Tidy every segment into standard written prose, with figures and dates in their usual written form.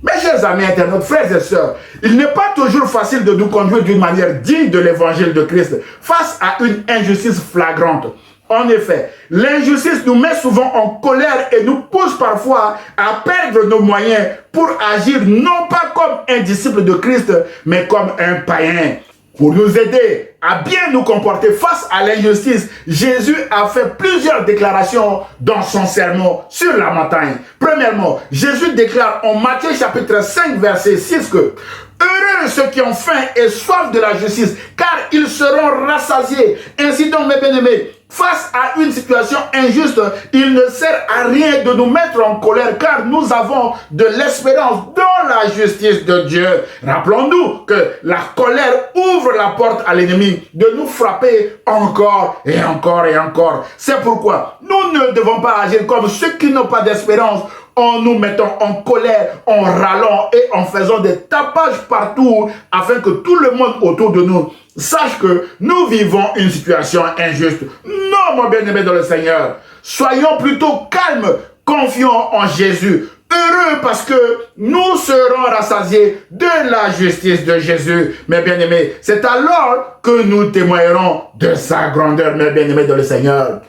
Mes chers amis internautes, frères et sœurs, il n'est pas toujours facile de nous conduire d'une manière digne de l'évangile de Christ face à une injustice flagrante. En effet, l'injustice nous met souvent en colère et nous pousse parfois à perdre nos moyens pour agir non pas comme un disciple de Christ, mais comme un païen. Pour nous aider à bien nous comporter face à l'injustice, Jésus a fait plusieurs déclarations dans son sermon sur la montagne. Premièrement, Jésus déclare en Matthieu chapitre 5 verset 6 que « Heureux ceux qui ont faim et soif de la justice, car ils seront rassasiés. » Ainsi donc, mes bien-aimés, face à une situation injuste, il ne sert à rien de nous mettre en colère car nous avons de l'espérance dans la justice de Dieu. Rappelons-nous que la colère ouvre la porte à l'ennemi de nous frapper encore et encore et encore. C'est pourquoi nous ne devons pas agir comme ceux qui n'ont pas d'espérance en nous mettant en colère, en râlant et en faisant des tapages partout afin que tout le monde autour de nous sache que nous vivons une situation injuste. Non, mon bien-aimé dans le Seigneur. Soyons plutôt calmes, confiants en Jésus. Heureux parce que nous serons rassasiés de la justice de Jésus, mes bien-aimés. C'est alors que nous témoignerons de sa grandeur, mes bien-aimés dans le Seigneur.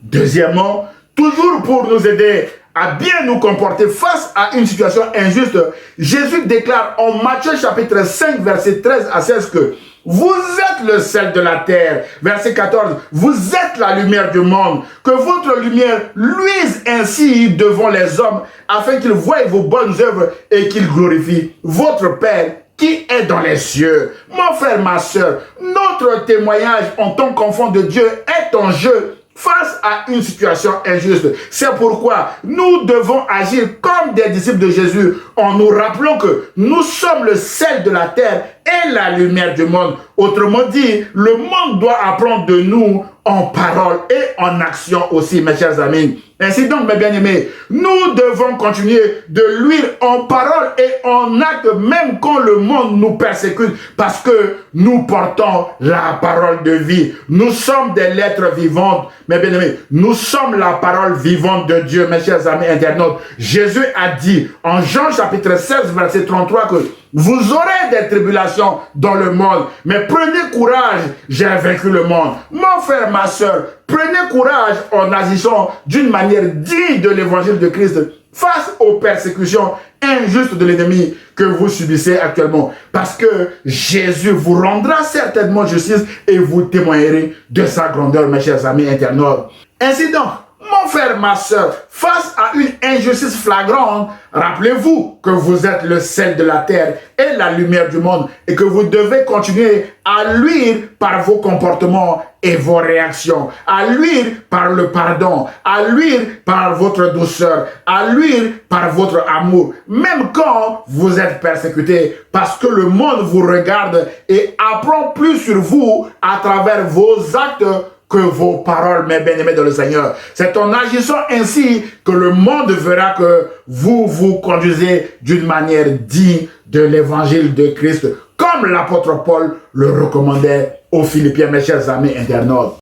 Deuxièmement, toujours pour nous aider à bien nous comporter face à une situation injuste, Jésus déclare en Matthieu chapitre 5, verset 13 à 16 que vous êtes le sel de la terre. Verset 14, vous êtes la lumière du monde. Que votre lumière luise ainsi devant les hommes, afin qu'ils voient vos bonnes œuvres et qu'ils glorifient votre Père qui est dans les cieux. Mon frère, ma soeur, notre témoignage en tant qu'enfant de Dieu est en jeu face à une situation injuste. C'est pourquoi nous devons agir comme des disciples de Jésus en nous rappelant que nous sommes le sel de la terre et la lumière du monde. Autrement dit, le monde doit apprendre de nous en parole et en action aussi, mes chers amis. Ainsi donc, mes bien-aimés, nous devons continuer de luire en parole et en acte, même quand le monde nous persécute, parce que nous portons la parole de vie. Nous sommes des lettres vivantes, mes bien-aimés. Nous sommes la parole vivante de Dieu, mes chers amis internautes. Jésus a dit en Jean chapitre 16, verset 33 que vous aurez des tribulations dans le monde, mais prenez courage, j'ai vaincu le monde. Mon frère, ma soeur, prenez courage en agissant d'une manière digne de l'évangile de Christ face aux persécutions injustes de l'ennemi que vous subissez actuellement. Parce que Jésus vous rendra certainement justice et vous témoignerez de sa grandeur, mes chers amis internautes. Ainsi donc, mon frère, ma soeur, face à une injustice flagrante, rappelez-vous que vous êtes le sel de la terre et la lumière du monde et que vous devez continuer à luire par vos comportements et vos réactions, à luire par le pardon, à luire par votre douceur, à luire par votre amour, même quand vous êtes persécuté, parce que le monde vous regarde et apprend plus sur vous à travers vos actes que vos paroles, mes bien-aimés dans le Seigneur. C'est en agissant ainsi que le monde verra que vous vous conduisez d'une manière digne de l'évangile de Christ, comme l'apôtre Paul le recommandait aux Philippiens, mes chers amis internautes.